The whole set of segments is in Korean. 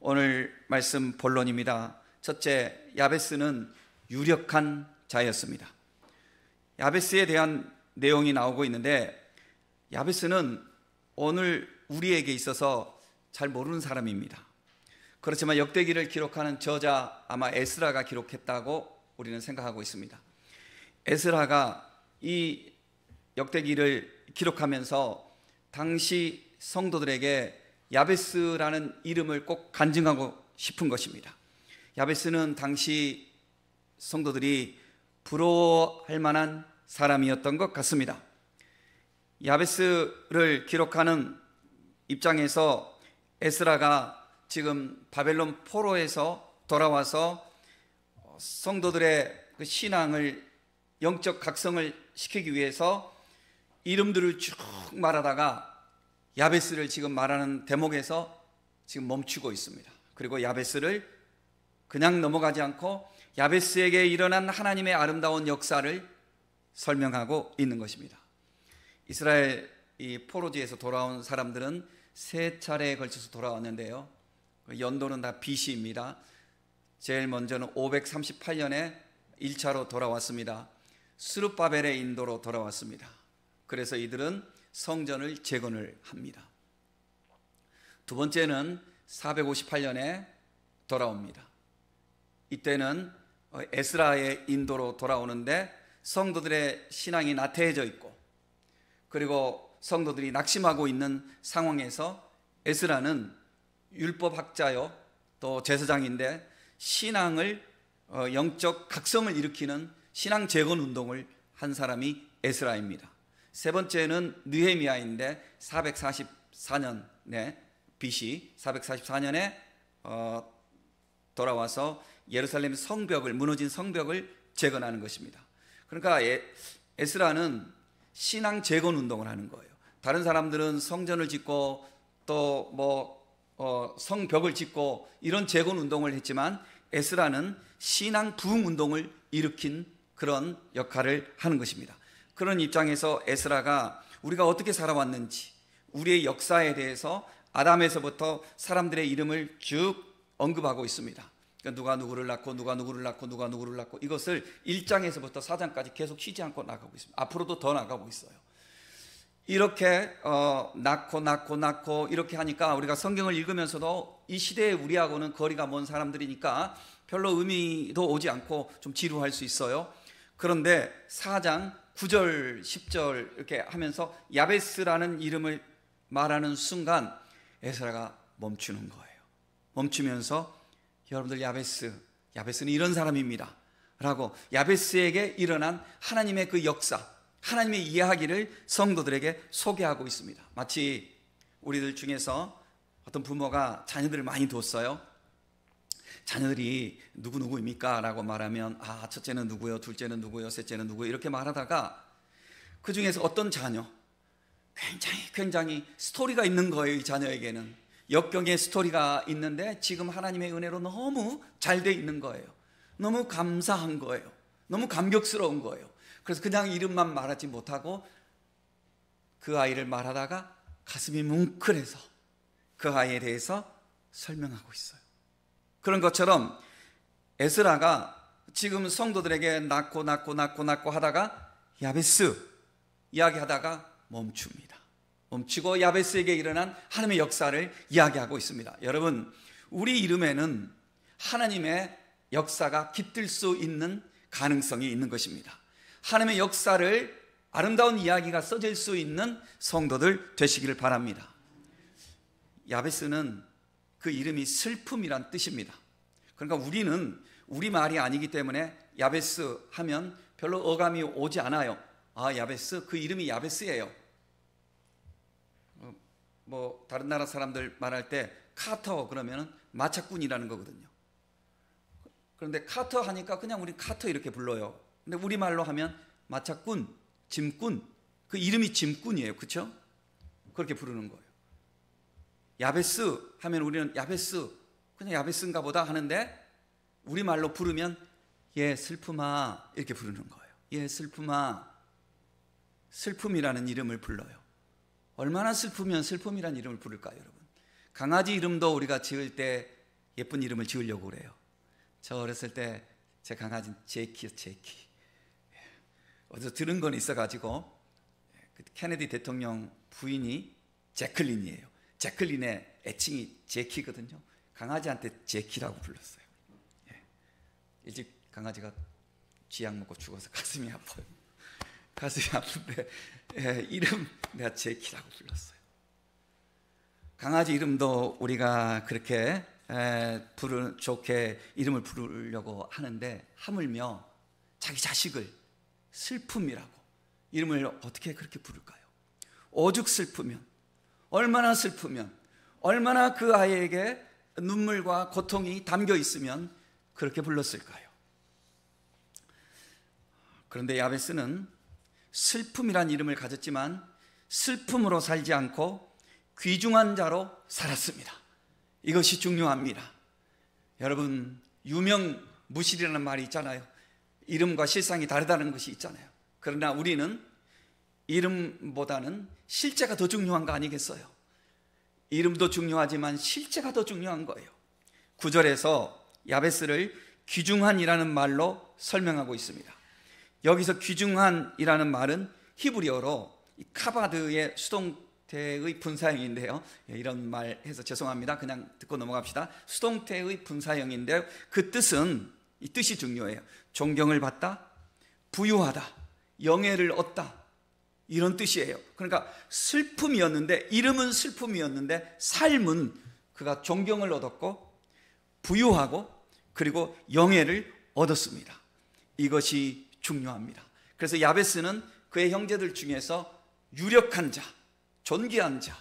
오늘 말씀 본론입니다. 첫째, 야베스는 유력한 자였습니다. 야베스에 대한 내용이 나오고 있는데, 야베스는 오늘 우리에게 있어서 잘 모르는 사람입니다. 그렇지만 역대기를 기록하는 저자 아마 에스라가 기록했다고 우리는 생각하고 있습니다. 에스라가 이 역대기를 기록하면서 당시 성도들에게 야베스라는 이름을 꼭 간증하고 싶은 것입니다. 야베스는 당시 성도들이 부러워할 만한 사람이었던 것 같습니다. 야베스를 기록하는 입장에서 에스라가 지금 바벨론 포로에서 돌아와서 성도들의 그 신앙을, 영적 각성을 시키기 위해서 이름들을 쭉 말하다가 야베스를 지금 말하는 대목에서 지금 멈추고 있습니다. 그리고 야베스를 그냥 넘어가지 않고 야베스에게 일어난 하나님의 아름다운 역사를 설명하고 있는 것입니다. 이스라엘 이 포로지에서 돌아온 사람들은 세 차례에 걸쳐서 돌아왔는데요, 연도는 다 BC입니다. 제일 먼저는 538년에 1차로 돌아왔습니다. 스룹바벨의 인도로 돌아왔습니다. 그래서 이들은 성전을 재건을 합니다. 두 번째는 458년에 돌아옵니다. 이때는 에스라의 인도로 돌아오는데 성도들의 신앙이 나태해져 있고, 그리고 성도들이 낙심하고 있는 상황에서 에스라는 율법학자요 또 제사장인데 신앙을, 영적 각성을 일으키는 신앙 재건 운동을 한 사람이 에스라입니다. 세 번째는 느헤미야인데 444년에 BC 444년에 돌아와서 예루살렘 성벽을, 무너진 성벽을 재건하는 것입니다. 그러니까 에스라는 신앙 재건 운동을 하는 거예요. 다른 사람들은 성전을 짓고 또 성벽을 짓고 이런 재건 운동을 했지만 에스라는 신앙 부흥 운동을 일으킨 그런 역할을 하는 것입니다. 그런 입장에서 에스라가 우리가 어떻게 살아왔는지, 우리의 역사에 대해서 아담에서부터 사람들의 이름을 쭉 언급하고 있습니다. 그러니까 누가 누구를 낳고 누가 누구를 낳고 누가 누구를 낳고, 이것을 1장에서부터 4장까지 계속 쉬지 않고 나가고 있습니다. 앞으로도 더 나가고 있어요. 이렇게 낳고 이렇게 하니까 우리가 성경을 읽으면서도 이 시대에 우리하고는 거리가 먼 사람들이니까 별로 의미도 오지 않고 좀 지루할 수 있어요. 그런데 4장 9절 10절 이렇게 하면서 야베스라는 이름을 말하는 순간 에스라가 멈추는 거예요. 멈추면서 여러분들, 야베스는 이런 사람입니다 라고 야베스에게 일어난 하나님의 그 역사, 하나님의 이야기를 성도들에게 소개하고 있습니다. 마치 우리들 중에서 어떤 부모가 자녀들을 많이 뒀어요. 자녀들이 누구입니까? 라고 말하면 첫째는 누구요, 둘째는 누구요, 셋째는 누구요, 이렇게 말하다가 그 중에서 어떤 자녀, 굉장히 스토리가 있는 거예요. 이 자녀에게는 역경의 스토리가 있는데 지금 하나님의 은혜로 너무 잘 돼 있는 거예요. 너무 감사한 거예요. 너무 감격스러운 거예요. 그래서 그냥 이름만 말하지 못하고 그 아이를 말하다가 가슴이 뭉클해서 그 아이에 대해서 설명하고 있어요. 그런 것처럼 에스라가 지금 성도들에게 낳고 하다가 야베스 이야기하다가 멈춥니다. 멈추고 야베스에게 일어난 하나님의 역사를 이야기하고 있습니다. 여러분, 우리 이름에는 하나님의 역사가 깃들 수 있는 가능성이 있는 것입니다. 하나님의 역사를, 아름다운 이야기가 써질 수 있는 성도들 되시기를 바랍니다. 야베스는 그 이름이 슬픔이란 뜻입니다. 그러니까 우리는 우리말이 아니기 때문에 야베스 하면 별로 어감이 오지 않아요. 야베스, 그 이름이 야베스예요. 다른 나라 사람들 말할 때 카터 그러면 마차꾼이라는 거거든요. 그런데 카터 하니까 그냥 우리 카터 이렇게 불러요. 근데 우리말로 하면 마차꾼, 짐꾼, 그 이름이 짐꾼이에요. 그렇죠? 그렇게 부르는 거예요. 야베스 하면 우리는 야베스, 그냥 야베스인가 보다 하는데 우리말로 부르면 얘 슬픔아 이렇게 부르는 거예요. 얘 슬픔아, 슬픔이라는 이름을 불러요. 얼마나 슬프면 슬픔이라는 이름을 부를까요, 여러분? 강아지 이름도 우리가 지을 때 예쁜 이름을 지으려고 그래요. 저 어렸을 때 제 강아지는 제키요, 제키. 어디서 들은 건 있어가지고 케네디 대통령 부인이 제클린이에요. 제클린의 애칭이 제키거든요. 강아지한테 제키라고 불렀어요. 일찍 강아지가 쥐약 먹고 죽어서 가슴이 아파요. 가슴이 아픈데 이름 내가 제키라고 불렀어요. 강아지 이름도 우리가 그렇게 좋게 이름을 부르려고 하는데 하물며 자기 자식을 슬픔이라고 이름을 어떻게 그렇게 부를까요? 오죽 슬프면, 얼마나 슬프면, 얼마나 그 아이에게 눈물과 고통이 담겨 있으면 그렇게 불렀을까요? 그런데 야베스는 슬픔이란 이름을 가졌지만 슬픔으로 살지 않고 귀중한 자로 살았습니다. 이것이 중요합니다. 여러분, 유명무실이라는 말이 있잖아요. 이름과 실상이 다르다는 것이 있잖아요. 그러나 우리는 이름보다는 실제가 더 중요한 거 아니겠어요? 이름도 중요하지만 실제가 더 중요한 거예요. 9절에서 야베스를 귀중한이라는 말로 설명하고 있습니다. 여기서 귀중한이라는 말은 히브리어로 카바드의 수동태의 분사형인데요. 이런 말 해서 죄송합니다. 그냥 듣고 넘어갑시다. 수동태의 분사형인데요. 그 뜻은, 이 뜻이 중요해요. 존경을 받다, 부유하다, 영예를 얻다, 이런 뜻이에요. 그러니까 슬픔이었는데, 이름은 슬픔이었는데 삶은 그가 존경을 얻었고 부유하고 그리고 영예를 얻었습니다. 이것이 중요합니다. 그래서 야베스는 그의 형제들 중에서 유력한 자, 존귀한 자,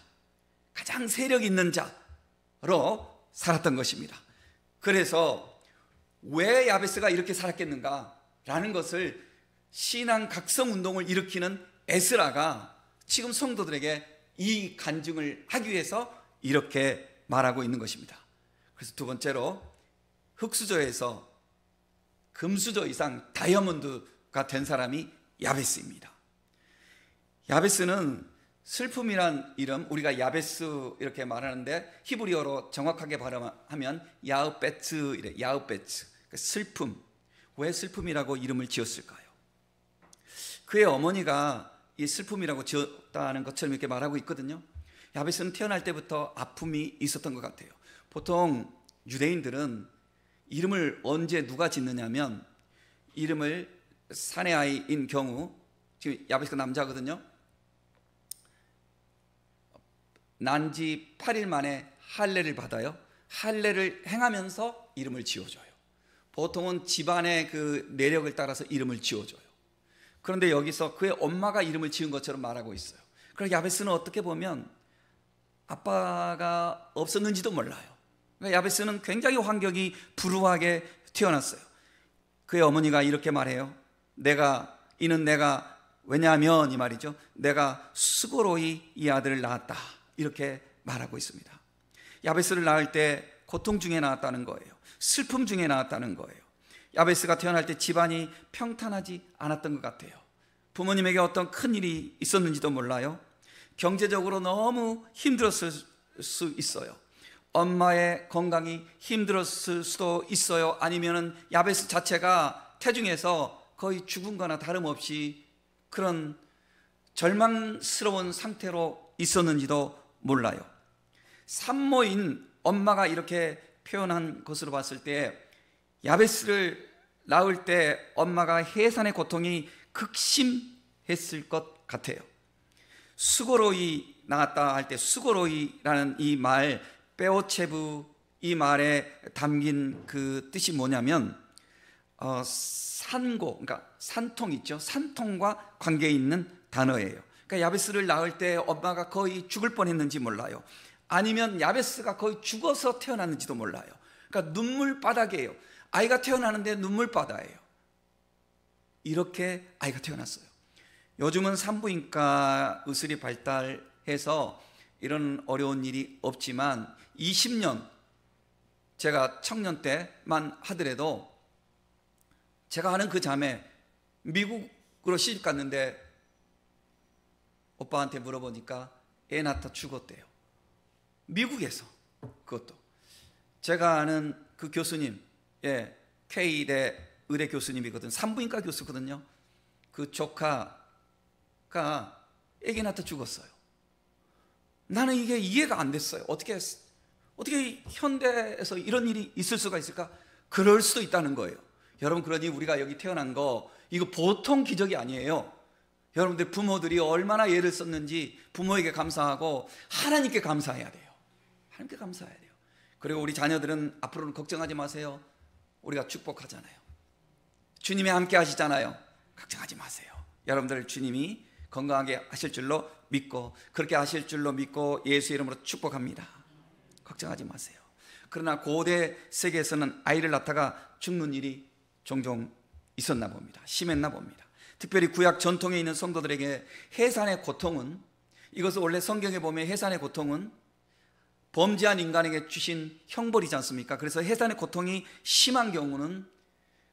가장 세력 있는 자로 살았던 것입니다. 그래서 왜 야베스가 이렇게 살았겠는가라는 것을 신앙 각성 운동을 일으키는 에스라가 지금 성도들에게 이 간증을 하기 위해서 이렇게 말하고 있는 것입니다. 그래서 두 번째로 흙수저에서 금수저 이상 다이아몬드가 된 사람이 야베스입니다. 야베스는 슬픔이란 이름, 우리가 야베스 이렇게 말하는데 히브리어로 정확하게 발음하면 야흐베츠 이래. 야흐베츠, 슬픔. 왜 슬픔이라고 이름을 지었을까요? 그의 어머니가 이 슬픔이라고 지었다는 것처럼 이렇게 말하고 있거든요. 야베스는 태어날 때부터 아픔이 있었던 것 같아요. 보통 유대인들은 이름을 언제 누가 짓느냐면, 이름을 사내 아이인 경우, 지금 야베스가 남자거든요. 난지 8일 만에 할례를 받아요. 할례를 행하면서 이름을 지어줘요. 보통은 집안의 그 내력을 따라서 이름을 지어줘요. 그런데 여기서 그의 엄마가 이름을 지은 것처럼 말하고 있어요. 그러니까 야베스는 어떻게 보면 아빠가 없었는지도 몰라요. 그러니까 야베스는 굉장히 환경이 불우하게 태어났어요. 그의 어머니가 이렇게 말해요. 이는 내가 왜냐하면 이 말이죠. 내가 수고로이 이 아들을 낳았다. 이렇게 말하고 있습니다. 야베스를 낳을 때 고통 중에 낳았다는 거예요. 슬픔 중에 낳았다는 거예요. 야베스가 태어날 때 집안이 평탄하지 않았던 것 같아요. 부모님에게 어떤 큰 일이 있었는지도 몰라요. 경제적으로 너무 힘들었을 수 있어요. 엄마의 건강이 힘들었을 수도 있어요. 아니면은 야베스 자체가 태중에서 거의 죽은 거나 다름없이 그런 절망스러운 상태로 있었는지도 몰라요. 산모인 엄마가 이렇게 표현한 것으로 봤을 때 야베스를 낳을 때 엄마가 해산의 고통이 극심했을 것 같아요. 수고로이 낳았다 할 때 수고로이라는 이 말, 베오체브, 이 말에 담긴 그 뜻이 뭐냐면 산고, 그러니까 산통 있죠. 산통과 관계 있는 단어예요. 그러니까 야베스를 낳을 때 엄마가 거의 죽을 뻔했는지 몰라요. 아니면 야베스가 거의 죽어서 태어났는지도 몰라요. 그러니까 눈물바닥이에요. 아이가 태어나는데 눈물바다예요. 이렇게 아이가 태어났어요. 요즘은 산부인과 의술이 발달해서 이런 어려운 일이 없지만 20년, 제가 청년 때만 하더라도 제가 아는 그 자매 미국으로 시집 갔는데 오빠한테 물어보니까 애 낳다 죽었대요. 미국에서. 그것도 제가 아는 그 교수님, K대 의대 교수님이거든. 산부인과 교수거든요. 그 조카가 아기 낳다 죽었어요. 나는 이게 이해가 안 됐어요. 어떻게 현대에서 이런 일이 있을 수가 있을까? 그럴 수도 있다는 거예요. 여러분, 그러니 우리가 여기 태어난 거 이거 보통 기적이 아니에요. 여러분들 부모들이 얼마나 애를 썼는지 부모에게 감사하고 하나님께 감사해야 돼요. 하나님께 감사해야 돼요. 그리고 우리 자녀들은 앞으로는 걱정하지 마세요. 우리가 축복하잖아요. 주님이 함께 하시잖아요. 걱정하지 마세요. 여러분들 주님이 건강하게 하실 줄로 믿고, 그렇게 하실 줄로 믿고 예수 이름으로 축복합니다. 걱정하지 마세요. 그러나 고대 세계에서는 아이를 낳다가 죽는 일이 종종 있었나 봅니다. 심했나 봅니다. 특별히 구약 전통에 있는 성도들에게 해산의 고통은, 이것을 원래 성경에 보면 해산의 고통은 범죄한 인간에게 주신 형벌이지 않습니까? 그래서 해산의 고통이 심한 경우는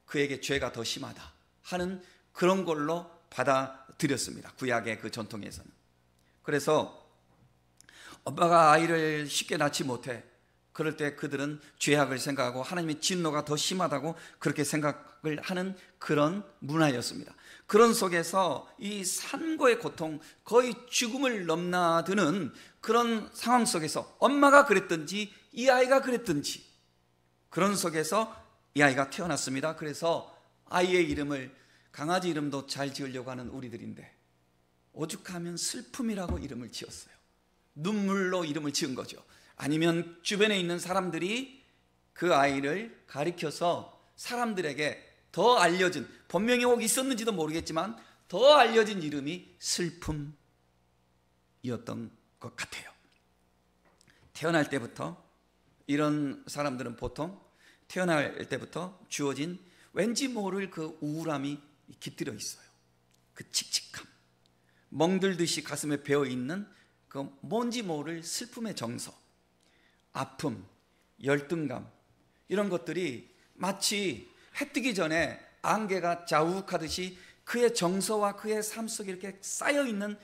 그에게 죄가 더 심하다 하는 그런 걸로 받아들였습니다. 구약의 그 전통에서는. 그래서 엄마가 아이를 쉽게 낳지 못해, 그럴 때 그들은 죄악을 생각하고 하나님의 진노가 더 심하다고 그렇게 생각을 하는 그런 문화였습니다. 그런 속에서 이 산고의 고통, 거의 죽음을 넘나드는 그런 상황 속에서 엄마가 그랬든지 이 아이가 그랬든지 그런 속에서 이 아이가 태어났습니다. 그래서 아이의 이름을, 강아지 이름도 잘 지으려고 하는 우리들인데 오죽하면 슬픔이라고 이름을 지었어요. 눈물로 이름을 지은 거죠. 아니면 주변에 있는 사람들이 그 아이를 가리켜서 사람들에게 더 알려진, 본명이 혹 있었는지도 모르겠지만 더 알려진 이름이 슬픔이었던 것 같아요. 태어날 때부터 이런 사람들은 보통 태어날 때부터 주어진 왠지 모를 그 우울함이 깃들어 있어요. 그 칙칙함, 멍들듯이 가슴에 배어있는 그 뭔지 모를 슬픔의 정서, 아픔, 열등감, 이런 것들이 마치 해 뜨기 전에 안개가 자욱하듯이 그의 정서와 그의 삶 속에 이렇게 쌓여있는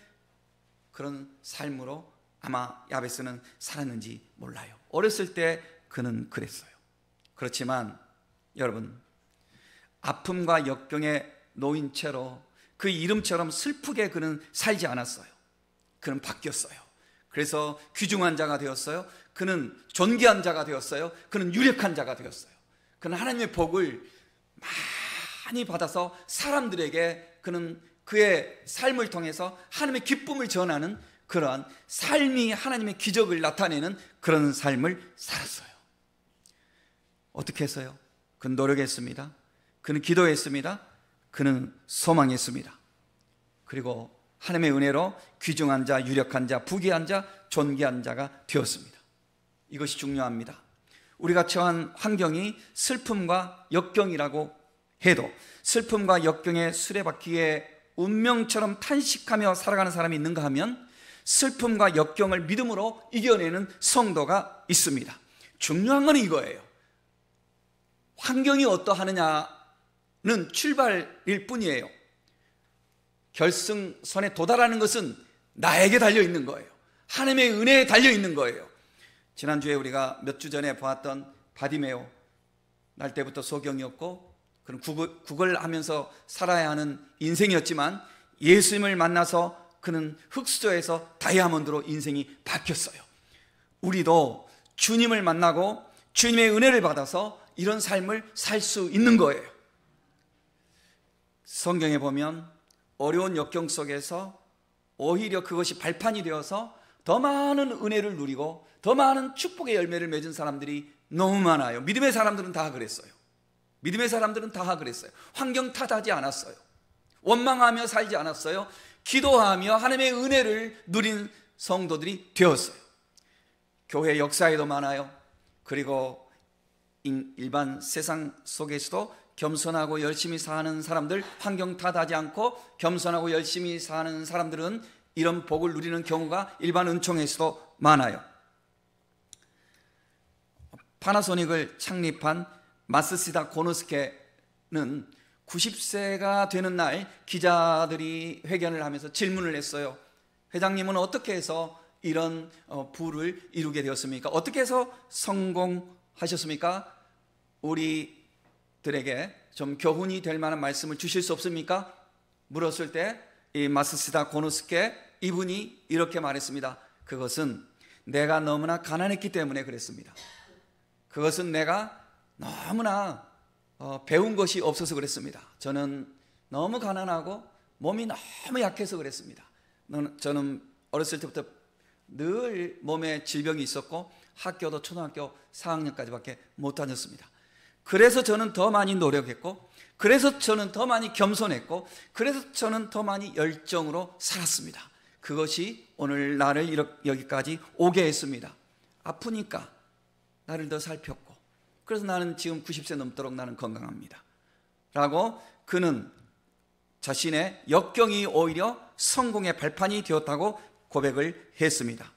그런 삶으로 아마 야베스는 살았는지 몰라요. 어렸을 때 그는 그랬어요. 그렇지만 여러분, 아픔과 역경에 놓인 채로 그 이름처럼 슬프게 그는 살지 않았어요. 그는 바뀌었어요. 그래서 귀중한 자가 되었어요. 그는 존귀한 자가 되었어요. 그는 유력한 자가 되었어요. 그는 하나님의 복을 많이 받아서 사람들에게 그는 그의 삶을 통해서 하나님의 기쁨을 전하는 그러한 삶이 하나님의 기적을 나타내는 그런 삶을 살았어요. 어떻게 했어요? 그는 노력했습니다. 그는 기도했습니다. 그는 소망했습니다. 그리고 하나님의 은혜로 귀중한 자, 유력한 자, 부귀한 자, 존귀한 자가 되었습니다. 이것이 중요합니다. 우리가 처한 환경이 슬픔과 역경이라고 해도 슬픔과 역경의 수레바퀴에 운명처럼 탄식하며 살아가는 사람이 있는가 하면 슬픔과 역경을 믿음으로 이겨내는 성도가 있습니다. 중요한 건 이거예요. 환경이 어떠하느냐는 출발일 뿐이에요. 결승선에 도달하는 것은 나에게 달려있는 거예요. 하나님의 은혜에 달려있는 거예요. 지난주에 우리가 몇 주 전에 보았던 바디메오, 날 때부터 소경이었고 그런 구걸하면서 살아야 하는 인생이었지만 예수님을 만나서 그는 흙수저에서 다이아몬드로 인생이 바뀌었어요. 우리도 주님을 만나고 주님의 은혜를 받아서 이런 삶을 살 수 있는 거예요. 성경에 보면 어려운 역경 속에서 오히려 그것이 발판이 되어서 더 많은 은혜를 누리고 더 많은 축복의 열매를 맺은 사람들이 너무 많아요. 믿음의 사람들은 다 그랬어요. 믿음의 사람들은 다 그랬어요. 환경 탓하지 않았어요. 원망하며 살지 않았어요. 기도하며 하나님의 은혜를 누린 성도들이 되었어요. 교회 역사에도 많아요. 그리고 일반 세상 속에서도 겸손하고 열심히 사는 사람들, 환경 탓하지 않고 겸손하고 열심히 사는 사람들은 이런 복을 누리는 경우가 일반 은총에서도 많아요. 파나소닉을 창립한 마스시다 고노스케는 90세가 되는 날 기자들이 회견을 하면서 질문을 했어요. 회장님은 어떻게 해서 이런 부를 이루게 되었습니까? 어떻게 해서 성공하셨습니까? 하셨습니까? 우리들에게 좀 교훈이 될 만한 말씀을 주실 수 없습니까? 물었을 때 이 마스시다 고노스케 이분이 이렇게 말했습니다. 그것은 내가 너무나 가난했기 때문에 그랬습니다. 그것은 내가 너무나 배운 것이 없어서 그랬습니다. 저는 너무 가난하고 몸이 너무 약해서 그랬습니다. 저는 어렸을 때부터 늘 몸에 질병이 있었고 학교도 초등학교 4학년까지밖에 못 다녔습니다. 그래서 저는 더 많이 노력했고, 그래서 저는 더 많이 겸손했고, 그래서 저는 더 많이 열정으로 살았습니다. 그것이 오늘 나를 여기까지 오게 했습니다. 아프니까 나를 더 살폈고, 그래서 나는 지금 90세 넘도록 나는 건강합니다 라고 그는 자신의 역경이 오히려 성공의 발판이 되었다고 고백을 했습니다.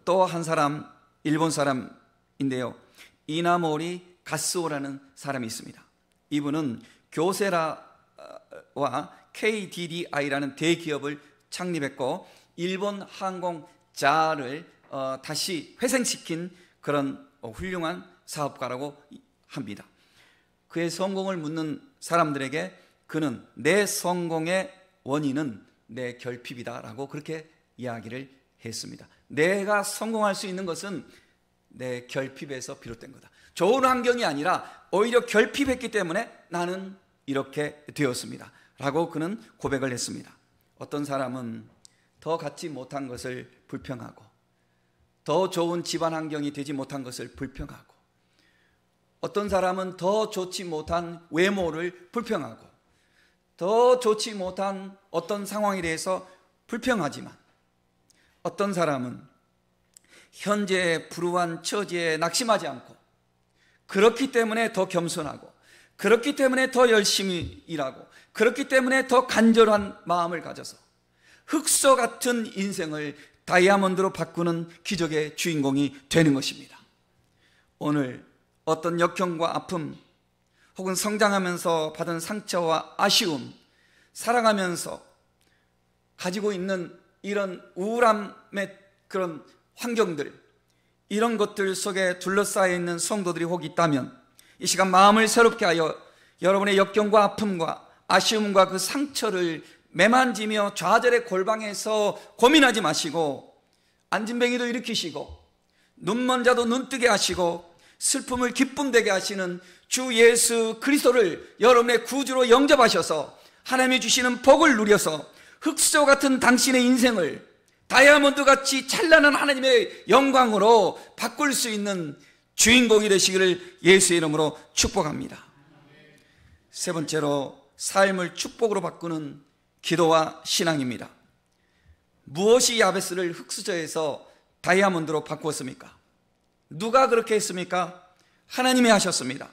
또 한 사람, 일본 사람인데요, 이나모리 가스오라는 사람이 있습니다. 이분은 교세라와 KDDI라는 대기업을 창립했고 일본 항공자를 다시 회생시킨 그런 훌륭한 사업가라고 합니다. 그의 성공을 묻는 사람들에게 그는 내 성공의 원인은 내 결핍이다라고 그렇게 이야기를 했습니다. 내가 성공할 수 있는 것은 내 결핍에서 비롯된 거다. 좋은 환경이 아니라 오히려 결핍했기 때문에 나는 이렇게 되었습니다 라고 그는 고백을 했습니다. 어떤 사람은 더 갖지 못한 것을 불평하고, 더 좋은 집안 환경이 되지 못한 것을 불평하고, 어떤 사람은 더 좋지 못한 외모를 불평하고, 더 좋지 못한 어떤 상황에 대해서 불평하지만, 어떤 사람은 현재의 불우한 처지에 낙심하지 않고, 그렇기 때문에 더 겸손하고, 그렇기 때문에 더 열심히 일하고, 그렇기 때문에 더 간절한 마음을 가져서 흑서 같은 인생을 다이아몬드로 바꾸는 기적의 주인공이 되는 것입니다. 오늘 어떤 역경과 아픔, 혹은 성장하면서 받은 상처와 아쉬움, 살아가면서 가지고 있는 이런 우울함의 그런 환경들, 이런 것들 속에 둘러싸여 있는 성도들이 혹 있다면 이 시간 마음을 새롭게 하여 여러분의 역경과 아픔과 아쉬움과 그 상처를 매만지며 좌절의 골방에서 고민하지 마시고, 안진뱅이도 일으키시고 눈먼 자도 눈뜨게 하시고 슬픔을 기쁨 되게 하시는 주 예수 그리스도를 여러분의 구주로 영접하셔서 하나님이 주시는 복을 누려서 흑소 같은 당신의 인생을 다이아몬드같이 찬란한 하나님의 영광으로 바꿀 수 있는 주인공이 되시기를 예수의 이름으로 축복합니다. 세 번째로 삶을 축복으로 바꾸는 기도와 신앙입니다. 무엇이 야베스를 흑수저에서 다이아몬드로 바꾸었습니까? 누가 그렇게 했습니까? 하나님이 하셨습니다.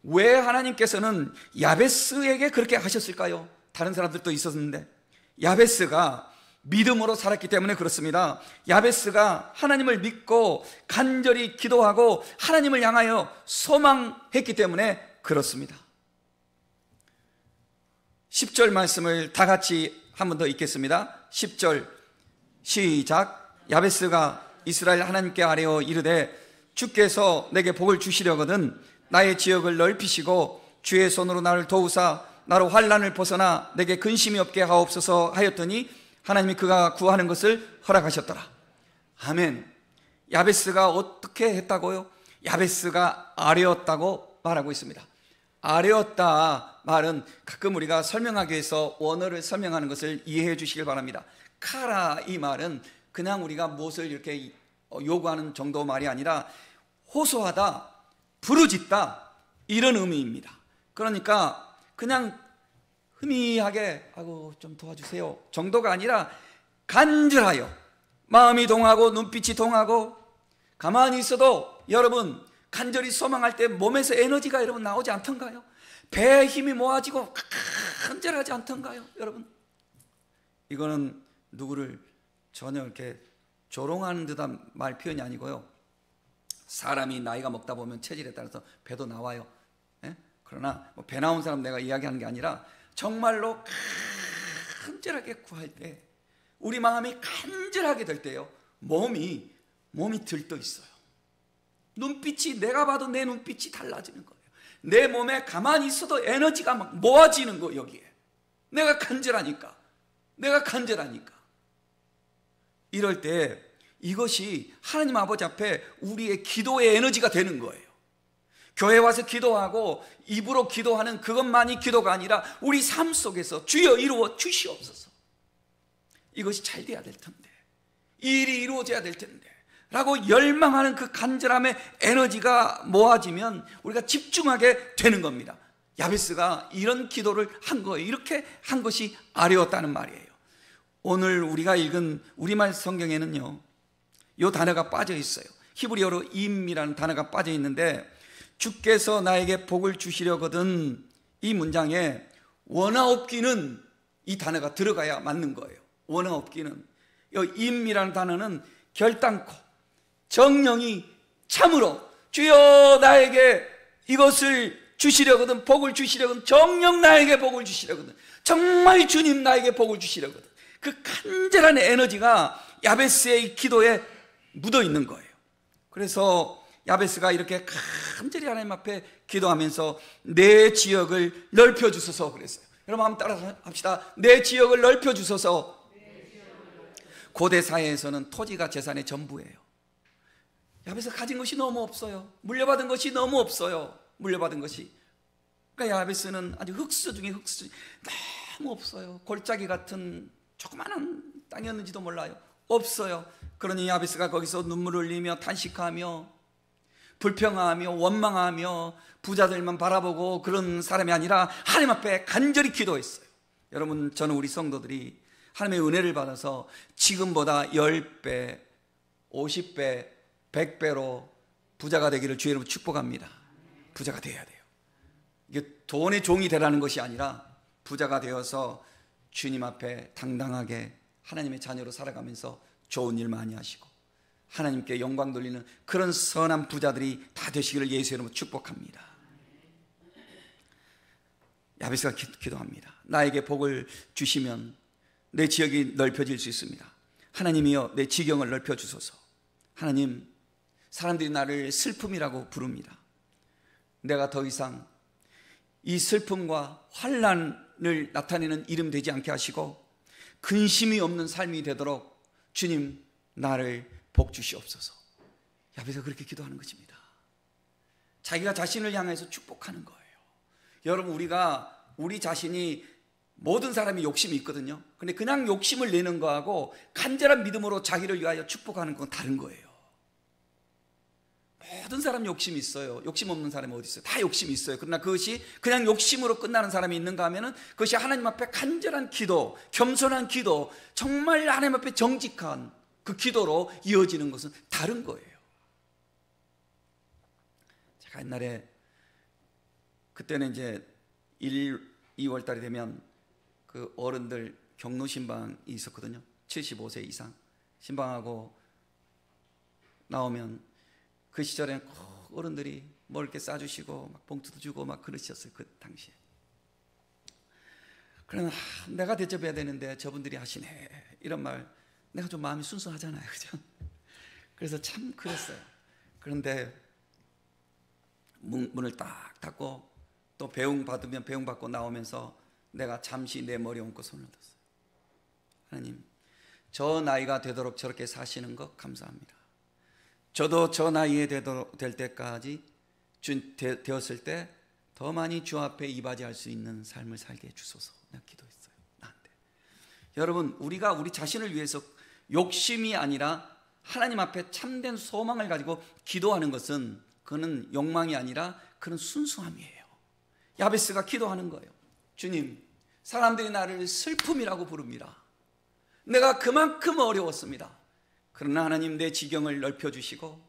왜 하나님께서는 야베스에게 그렇게 하셨을까요? 다른 사람들도 있었는데 야베스가 믿음으로 살았기 때문에 그렇습니다. 야베스가 하나님을 믿고 간절히 기도하고 하나님을 향하여 소망했기 때문에 그렇습니다. 10절 말씀을 다 같이 한 번 더 읽겠습니다. 10절 시작. 야베스가 이스라엘 하나님께 아뢰어 이르되 주께서 내게 복을 주시려거든 나의 지역을 넓히시고 주의 손으로 나를 도우사 나로 환난을 벗어나 내게 근심이 없게 하옵소서 하였더니 하나님이 그가 구하는 것을 허락하셨더라. 아멘. 야베스가 어떻게 했다고요? 야베스가 아뢰었다고 말하고 있습니다. 아뢰었다 말은 가끔 우리가 설명하기 위해서 원어를 설명하는 것을 이해해 주시길 바랍니다. 카라 이 말은 그냥 우리가 무엇을 이렇게 요구하는 정도 말이 아니라 호소하다, 부르짖다 이런 의미입니다. 그러니까 그냥 희미하게 좀 도와주세요 정도가 아니라 간절하여 마음이 동하고 눈빛이 동하고, 가만히 있어도 여러분 간절히 소망할 때 몸에서 에너지가 여러분 나오지 않던가요? 배에 힘이 모아지고 간절하지 않던가요? 여러분, 이거는 누구를 전혀 이렇게 조롱하는 듯한 말 표현이 아니고요, 사람이 나이가 먹다 보면 체질에 따라서 배도 나와요. 예? 그러나 배 나온 사람 내가 이야기하는 게 아니라 정말로 간절하게 구할 때, 우리 마음이 간절하게 될 때요, 몸이 들떠 있어요. 눈빛이, 내가 봐도 내 눈빛이 달라지는 거예요. 내 몸에 가만히 있어도 에너지가 막 모아지는 거예요. 여기에 내가 간절하니까. 이럴 때 이것이 하나님 아버지 앞에 우리의 기도의 에너지가 되는 거예요. 교회 와서 기도하고 입으로 기도하는 그것만이 기도가 아니라 우리 삶 속에서 주여 이루어 주시옵소서, 이것이 잘 돼야 될 텐데, 이 일이 이루어져야 될 텐데 라고 열망하는 그 간절함의 에너지가 모아지면 우리가 집중하게 되는 겁니다. 야베스가 이런 기도를 한 거예요. 이렇게 한 것이 아뢰었다는 말이에요. 오늘 우리가 읽은 우리말 성경에는요, 이 단어가 빠져 있어요. 히브리어로 임이라는 단어가 빠져 있는데, 주께서 나에게 복을 주시려거든, 이 문장에 원하옵기는 이 단어가 들어가야 맞는 거예요. 원하옵기는, 이 임이라는 단어는 결단코 정령이 참으로 주여 나에게 이것을 주시려거든, 복을 주시려거든, 정령 나에게 복을 주시려거든, 정말 주님 나에게 복을 주시려거든, 그 간절한 에너지가 야베스의 기도에 묻어 있는 거예요. 그래서 야베스가 이렇게 간절히 하나님 앞에 기도하면서 내 지역을 넓혀주소서 그랬어요. 여러분 한번 따라서 합시다. 내 지역을 넓혀주소서. 고대 사회에서는 토지가 재산의 전부예요. 야베스가 가진 것이 너무 없어요. 물려받은 것이 너무 없어요. 물려받은 것이. 그러니까 야베스는 아주 흙수 중에 흙수, 너무 없어요. 골짜기 같은 조그마한 땅이었는지도 몰라요. 없어요. 그러니 야베스가 거기서 눈물을 흘리며 탄식하며 불평하며 원망하며 부자들만 바라보고 그런 사람이 아니라 하나님 앞에 간절히 기도했어요. 여러분, 저는 우리 성도들이 하나님의 은혜를 받아서 지금보다 10배, 50배, 100배로 부자가 되기를 주의 이름으로 축복합니다. 부자가 되어야 돼요. 이게 돈의 종이 되라는 것이 아니라 부자가 되어서 주님 앞에 당당하게 하나님의 자녀로 살아가면서 좋은 일 많이 하시고 하나님께 영광 돌리는 그런 선한 부자들이 다 되시기를 예수의 이름으로 축복합니다. 야베스가 기도합니다. 나에게 복을 주시면 내 지역이 넓혀질 수 있습니다. 하나님이여 내 지경을 넓혀주소서. 하나님, 사람들이 나를 슬픔이라고 부릅니다. 내가 더 이상 이 슬픔과 환난을 나타내는 이름 되지 않게 하시고 근심이 없는 삶이 되도록 주님 나를 복 주시옵소서. 야베스가 그렇게 기도하는 것입니다. 자기가 자신을 향해서 축복하는 거예요. 여러분, 우리 자신이, 모든 사람이 욕심이 있거든요. 근데 그냥 욕심을 내는 거하고 간절한 믿음으로 자기를 위하여 축복하는 건 다른 거예요. 모든 사람 욕심이 있어요. 욕심 없는 사람이 어디 있어요? 다 욕심이 있어요. 그러나 그것이 그냥 욕심으로 끝나는 사람이 있는가 하면은 그것이 하나님 앞에 간절한 기도, 겸손한 기도, 정말 하나님 앞에 정직한 그 기도로 이어지는 것은 다른 거예요. 제가 옛날에, 그때는 이제 2월 달이 되면 그 어른들 경로 신방이 있었거든요. 75세 이상 신방하고 나오면 그 시절에는 어른들이 뭘 이렇게 싸주시고 막 봉투도 주고 막 그러셨어요. 그 당시에. 그러나 내가 대접해야 되는데 저분들이 하시네, 이런 말, 내가 좀 마음이 순수하잖아요, 그죠? 그래서 참 그랬어요. 그런데 문을 딱 닫고 또 배웅 받으면 배웅 받고 나오면서 내가 잠시 내 머리 얹고 손을 뒀어요. 하나님, 저 나이가 되도록 저렇게 사시는 것 감사합니다. 저도 저 나이에 될 때까지 되었을 때 더 많이 주 앞에 이바지할 수 있는 삶을 살게 해주소서. 내가 기도했어요, 나한테. 여러분, 우리가 우리 자신을 위해서 욕심이 아니라 하나님 앞에 참된 소망을 가지고 기도하는 것은, 그는 욕망이 아니라 그는 순수함이에요. 야베스가 기도하는 거예요. 주님, 사람들이 나를 슬픔이라고 부릅니다. 내가 그만큼 어려웠습니다. 그러나 하나님, 내 지경을 넓혀주시고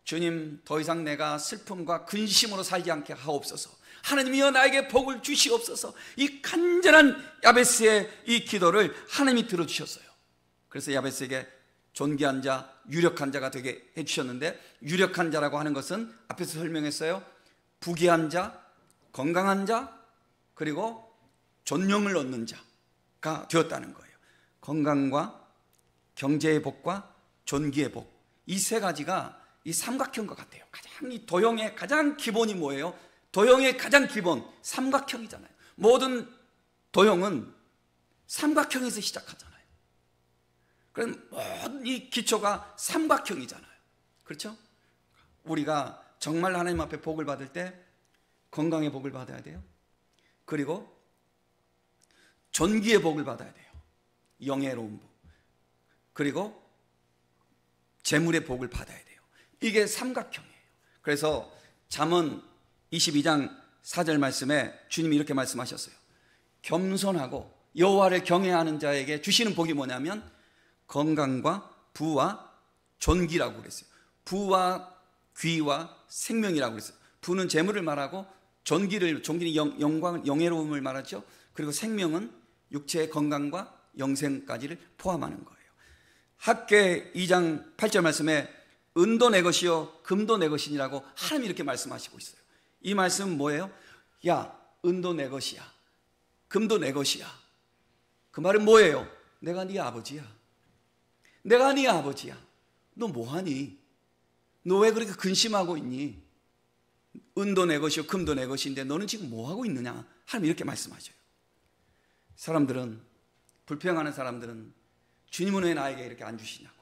주님, 더 이상 내가 슬픔과 근심으로 살지 않게 하옵소서. 하나님이여 나에게 복을 주시옵소서. 이 간절한 야베스의 이 기도를 하나님이 들어주셨어요. 그래서 야베스에게 존귀한 자, 유력한 자가 되게 해주셨는데, 유력한 자라고 하는 것은 앞에서 설명했어요. 부귀한 자, 건강한 자, 그리고 존령을 얻는 자가 되었다는 거예요. 건강과 경제의 복과 존귀의 복, 이 세 가지가 이 삼각형과 같아요. 가장 이 도형의 가장 기본이 뭐예요? 도형의 가장 기본 삼각형이잖아요. 모든 도형은 삼각형에서 시작하잖아요. 그럼 모든 이 기초가 삼각형이잖아요. 그렇죠? 우리가 정말 하나님 앞에 복을 받을 때 건강의 복을 받아야 돼요. 그리고 존귀의 복을 받아야 돼요. 영예로운 복. 그리고 재물의 복을 받아야 돼요. 이게 삼각형이에요. 그래서 잠언 22장 4절 말씀에 주님이 이렇게 말씀하셨어요. 겸손하고 여호와를 경외하는 자에게 주시는 복이 뭐냐면 건강과 부와 존귀라고 그랬어요. 부와 귀와 생명이라고 그랬어요. 부는 재물을 말하고 존귀는 영광, 영예로움을 말하죠. 그리고 생명은 육체의 건강과 영생까지를 포함하는 거예요. 학계 2장 8절 말씀에 은도 내 것이요 금도 내 것이니라고 하나님이 이렇게 말씀하시고 있어요. 이 말씀은 뭐예요? 야, 은도 내 것이야, 금도 내 것이야. 그 말은 뭐예요? 내가 네 아버지야. 내가 네 아버지야. 너 뭐하니? 너 왜 그렇게 근심하고 있니? 은도 내 것이요 금도 내 것인데 너는 지금 뭐하고 있느냐? 하나님이 이렇게 말씀하셔요. 사람들은, 불평하는 사람들은 주님은 왜 나에게 이렇게 안 주시냐고,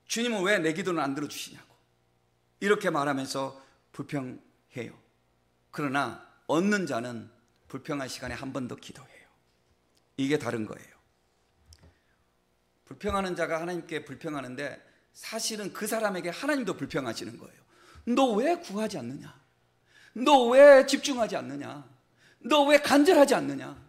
주님은 왜 내 기도는 안 들어주시냐고 이렇게 말하면서 불평해요. 그러나 얻는 자는 불평할 시간에 한 번 더 기도해요. 이게 다른 거예요. 불평하는 자가 하나님께 불평하는데 사실은 그 사람에게 하나님도 불평하시는 거예요. 너 왜 구하지 않느냐? 너 왜 집중하지 않느냐? 너 왜 간절하지 않느냐?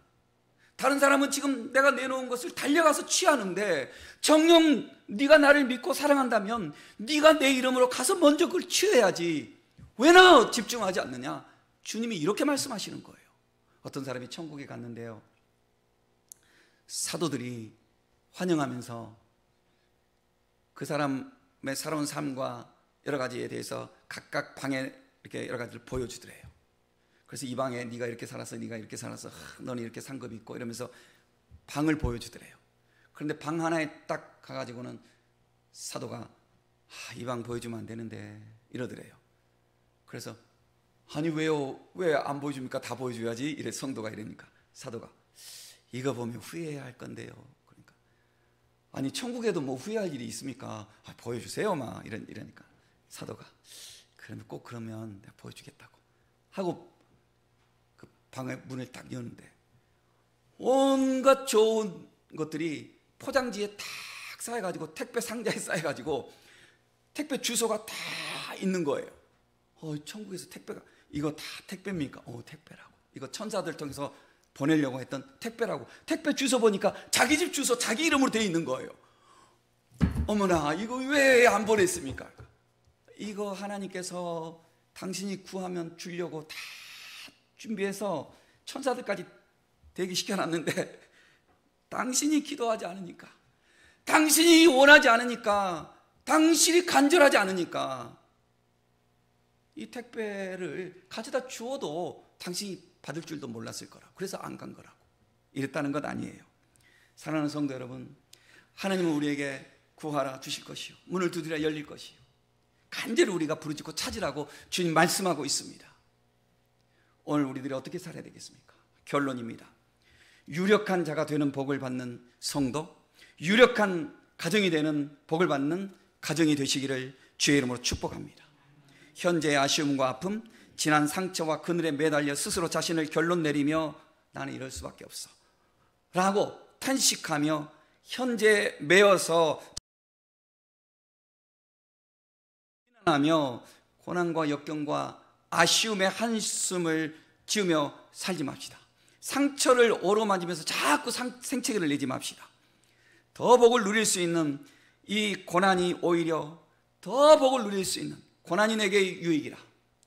다른 사람은 지금 내가 내놓은 것을 달려가서 취하는데 정녕 네가 나를 믿고 사랑한다면 네가 내 이름으로 가서 먼저 그걸 취해야지. 왜 너 집중하지 않느냐? 주님이 이렇게 말씀하시는 거예요. 어떤 사람이 천국에 갔는데요, 사도들이 환영하면서 그 사람의 살아온 삶과 여러 가지에 대해서 각각 방에 이렇게 여러 가지를 보여주더래요. 그래서 이 방에 네가 이렇게 살아서, 네가 이렇게 살아서, 너는 이렇게 상급이 있고 이러면서 방을 보여주더래요. 그런데 방 하나에 딱 가가지고는 사도가 이 방 보여주면 안 되는데 이러더래요. 그래서 아니 왜요? 왜 안 보여줍니까? 다 보여줘야지. 이래 성도가 이러니까 사도가 이거 보면 후회해야 할 건데요. 그러니까 아니 천국에도 뭐 후회할 일이 있습니까? 보여주세요 막 이러니까 사도가 그러면 꼭 그러면 내가 보여주겠다고 하고 그 방의 문을 딱 여는데 온갖 좋은 것들이 포장지에 탁 쌓여가지고 택배 상자에 쌓여가지고 택배 주소가 다 있는 거예요. 천국에서 택배가 이거 다 택배입니까? 택배라고. 이거 천사들 통해서 보내려고 했던 택배라고. 택배 주소 보니까 자기 집 주소 자기 이름으로 되어 있는 거예요. 어머나 이거 왜 안 보냈습니까? 이거 하나님께서 당신이 구하면 주려고 다 준비해서 천사들까지 대기시켜놨는데 당신이 기도하지 않으니까, 당신이 원하지 않으니까, 당신이 간절하지 않으니까 이 택배를 가져다 주어도 당신이 받을 줄도 몰랐을 거라고. 그래서 안 간 거라고. 이랬다는 것 아니에요. 사랑하는 성도 여러분, 하나님은 우리에게 구하라 주실 것이요 문을 두드려 열릴 것이요 간절히 우리가 부르짖고 찾으라고 주님 말씀하고 있습니다. 오늘 우리들이 어떻게 살아야 되겠습니까? 결론입니다. 유력한 자가 되는 복을 받는 성도, 유력한 가정이 되는 복을 받는 가정이 되시기를 주의 이름으로 축복합니다. 현재의 아쉬움과 아픔, 지난 상처와 그늘에 매달려 스스로 자신을 결론 내리며 나는 이럴 수밖에 없어 라고 탄식하며 현재에 매여서 비난하며 고난과 역경과 아쉬움의 한숨을 지으며 살지 맙시다. 상처를 오로맞으면서 자꾸 생채기를 내지 맙시다. 더 복을 누릴 수 있는 이 고난이 오히려 더 복을 누릴 수 있는, 고난이 내게 유익이라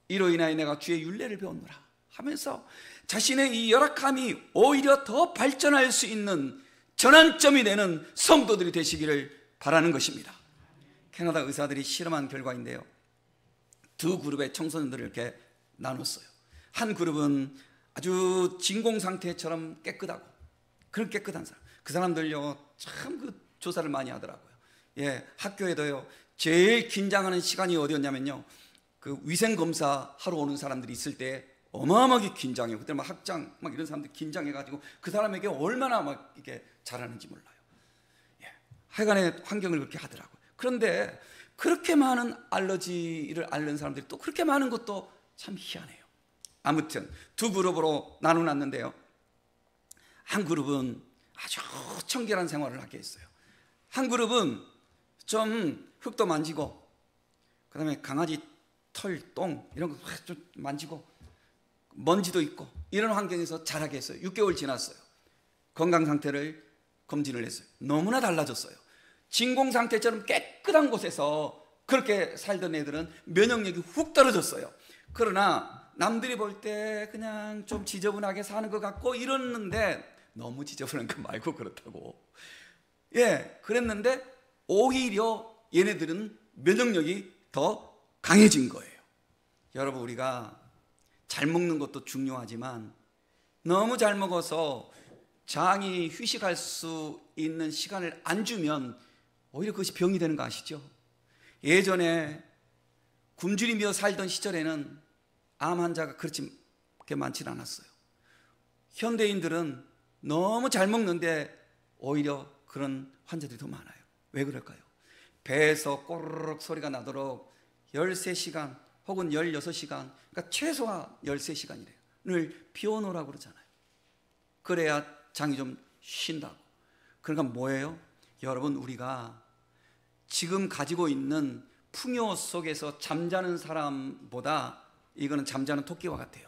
이로 인하여 내가 주의 율례를 배웠노라 하면서 자신의 이 열악함이 오히려 더 발전할 수 있는 전환점이 되는 성도들이 되시기를 바라는 것입니다. 캐나다 의사들이 실험한 결과인데요, 두 그룹의 청소년들을 이렇게 나눴어요. 한 그룹은 아주 진공 상태처럼 깨끗하고, 그런 깨끗한 사람, 그 사람들요 참 그 조사를 많이 하더라고요. 학교에도요 제일 긴장하는 시간이 어디였냐면요, 그 위생검사 하러 오는 사람들이 있을 때 어마어마하게 긴장해요. 그때 막 학장 막 이런 사람들 긴장해가지고 그 사람에게 얼마나 막 이렇게 잘하는지 몰라요. 예. 하여간에 환경을 그렇게 하더라고요. 그런데 그렇게 많은 알러지를 앓는 사람들이 또 그렇게 많은 것도 참 희한해요. 아무튼 두 그룹으로 나눠놨는데요, 한 그룹은 아주 청결한 생활을 하게 했어요. 한 그룹은 좀 흙도 만지고, 그 다음에 강아지 털, 똥 이런 거 좀 만지고 먼지도 있고 이런 환경에서 자라게 했어요. 6개월 지났어요. 건강 상태를 검진을 했어요. 너무나 달라졌어요. 진공 상태처럼 깨끗한 곳에서 그렇게 살던 애들은 면역력이 훅 떨어졌어요. 그러나 남들이 볼 때 그냥 좀 지저분하게 사는 것 같고 이랬는데, 너무 지저분한 거 말고 그렇다고, 예, 그랬는데 오히려 얘네들은 면역력이 더 강해진 거예요. 여러분, 우리가 잘 먹는 것도 중요하지만 너무 잘 먹어서 장이 휴식할 수 있는 시간을 안 주면 오히려 그것이 병이 되는 거 아시죠? 예전에 굶주리며 살던 시절에는 암 환자가 그렇게 많지는 않았어요. 현대인들은 너무 잘 먹는데 오히려 그런 환자들이 더 많아요. 왜 그럴까요? 배에서 꼬르륵 소리가 나도록 13시간 혹은 16시간, 그러니까 최소한 13시간이래요. 비워놓으라고 그러잖아요. 그래야 장이 좀 쉰다고. 그러니까 뭐예요? 여러분, 우리가 지금 가지고 있는 풍요 속에서 잠자는 사람보다 이거는 잠자는 토끼와 같아요.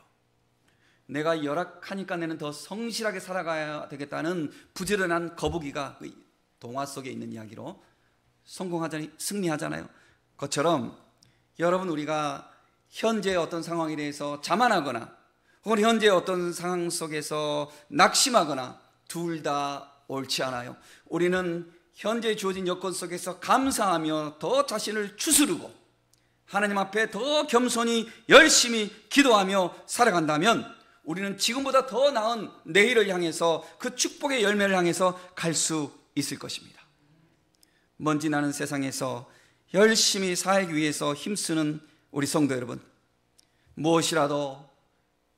내가 열악하니까 내는 더 성실하게 살아가야 되겠다는 부지런한 거북이가 그 동화 속에 있는 이야기로 성공하자니 승리하잖아요. 그것처럼 여러분, 우리가 현재의 어떤 상황에 대해서 자만하거나 혹은 현재의 어떤 상황 속에서 낙심하거나 둘 다 옳지 않아요. 우리는 현재 주어진 여건 속에서 감사하며 더 자신을 추스르고 하나님 앞에 더 겸손히 열심히 기도하며 살아간다면 우리는 지금보다 더 나은 내일을 향해서, 그 축복의 열매를 향해서 갈 수 있을 것입니다. 먼지 나는 세상에서 열심히 살기 위해서 힘쓰는 우리 성도 여러분, 무엇이라도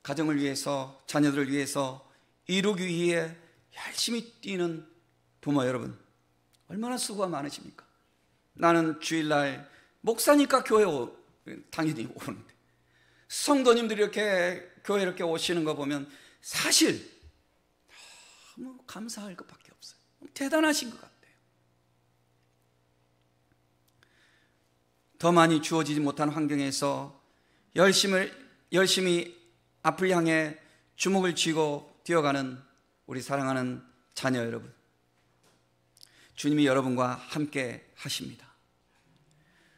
가정을 위해서, 자녀들을 위해서 이루기 위해 열심히 뛰는 부모 여러분, 얼마나 수고가 많으십니까? 나는 주일날 목사니까 교회 당연히 오는데, 성도님들이 이렇게 교회 이렇게 오시는 거 보면 사실 너무 감사할 것밖에 없어요. 대단하신 것 같아요. 더 많이 주어지지 못한 환경에서 열심히 앞을 향해 주먹을 쥐고 뛰어가는 우리 사랑하는 자녀 여러분, 주님이 여러분과 함께 하십니다.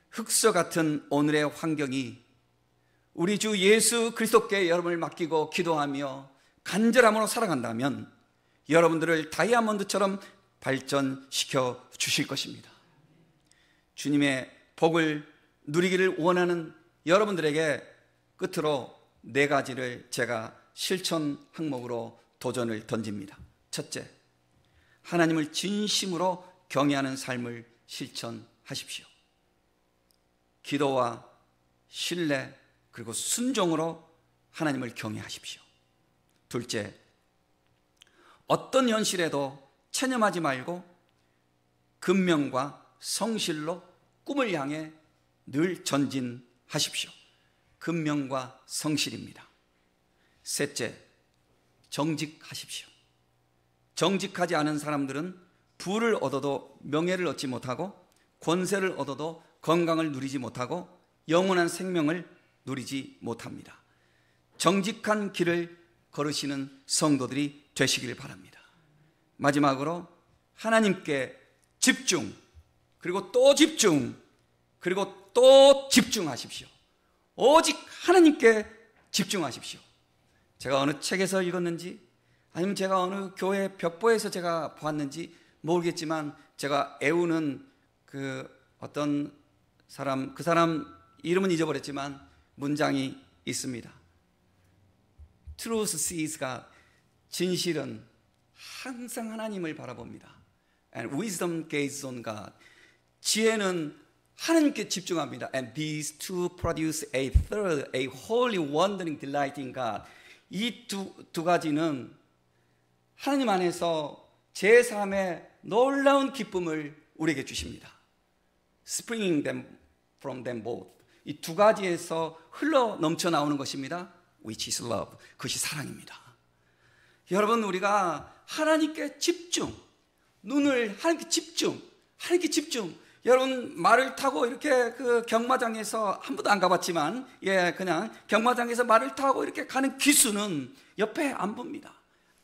흑서 같은 오늘의 환경이 우리 주 예수 그리스도께 여러분을 맡기고 기도하며 간절함으로 살아간다면 여러분들을 다이아몬드처럼 발전시켜 주실 것입니다. 주님의 복을 누리기를 원하는 여러분들에게 끝으로 4가지를 제가 실천 항목으로 도전을 던집니다. 첫째, 하나님을 진심으로 경외하는 삶을 실천하십시오. 기도와 신뢰 그리고 순종으로 하나님을 경외하십시오. 둘째, 어떤 현실에도 체념하지 말고 근면과 성실로 꿈을 향해 늘 전진하십시오. 근면과 성실입니다. 셋째, 정직하십시오. 정직하지 않은 사람들은 부를 얻어도 명예를 얻지 못하고, 권세를 얻어도 건강을 누리지 못하고, 영원한 생명을 누리지 못합니다. 정직한 길을 걸으시는 성도들이 되시길 바랍니다. 마지막으로 하나님께 집중, 그리고 또 집중, 그리고 또 집중하십시오. 오직 하나님께 집중하십시오. 제가 어느 책에서 읽었는지 아니면 제가 어느 교회 벽보에서 제가 보았는지 모르겠지만, 제가 애우는 그 어떤 사람, 그 사람 이름은 잊어버렸지만 문장이 있습니다. Truth sees God. 진실은 항상 하나님을 바라봅니다. And wisdom gazes on God. 지혜는 하나님께 집중합니다. And these two produce a third, a holy wondering delight in God. 이 두 가지는 하나님 안에서 제3의 놀라운 기쁨을 우리에게 주십니다. Springing them from them both. 이 두 가지에서 흘러 넘쳐 나오는 것입니다. Which is love. 그것이 사랑입니다. 여러분, 우리가 하나님께 집중, 눈을 하나님께 집중. 여러분, 말을 타고 이렇게 그 경마장에서 한 번도 안 가봤지만, 그냥 경마장에서 말을 타고 이렇게 가는 기수는 옆에 안 봅니다.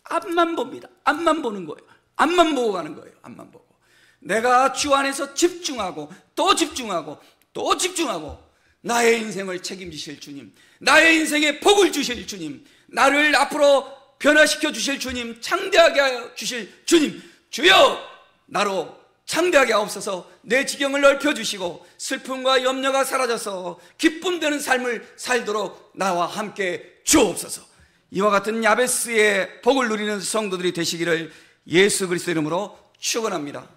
앞만 봅니다. 앞만 보는 거예요. 앞만 보고 가는 거예요. 앞만 보고. 내가 주 안에서 집중하고 또 집중하고 또 집중하고 나의 인생을 책임지실 주님, 나의 인생에 복을 주실 주님, 나를 앞으로 변화시켜 주실 주님, 창대하게 하여 주실 주님, 주여 나로 창대하게 하옵소서. 내 지경을 넓혀주시고 슬픔과 염려가 사라져서 기쁨되는 삶을 살도록 나와 함께 주옵소서. 이와 같은 야베스의 복을 누리는 성도들이 되시기를 예수 그리스도 이름으로 축원합니다.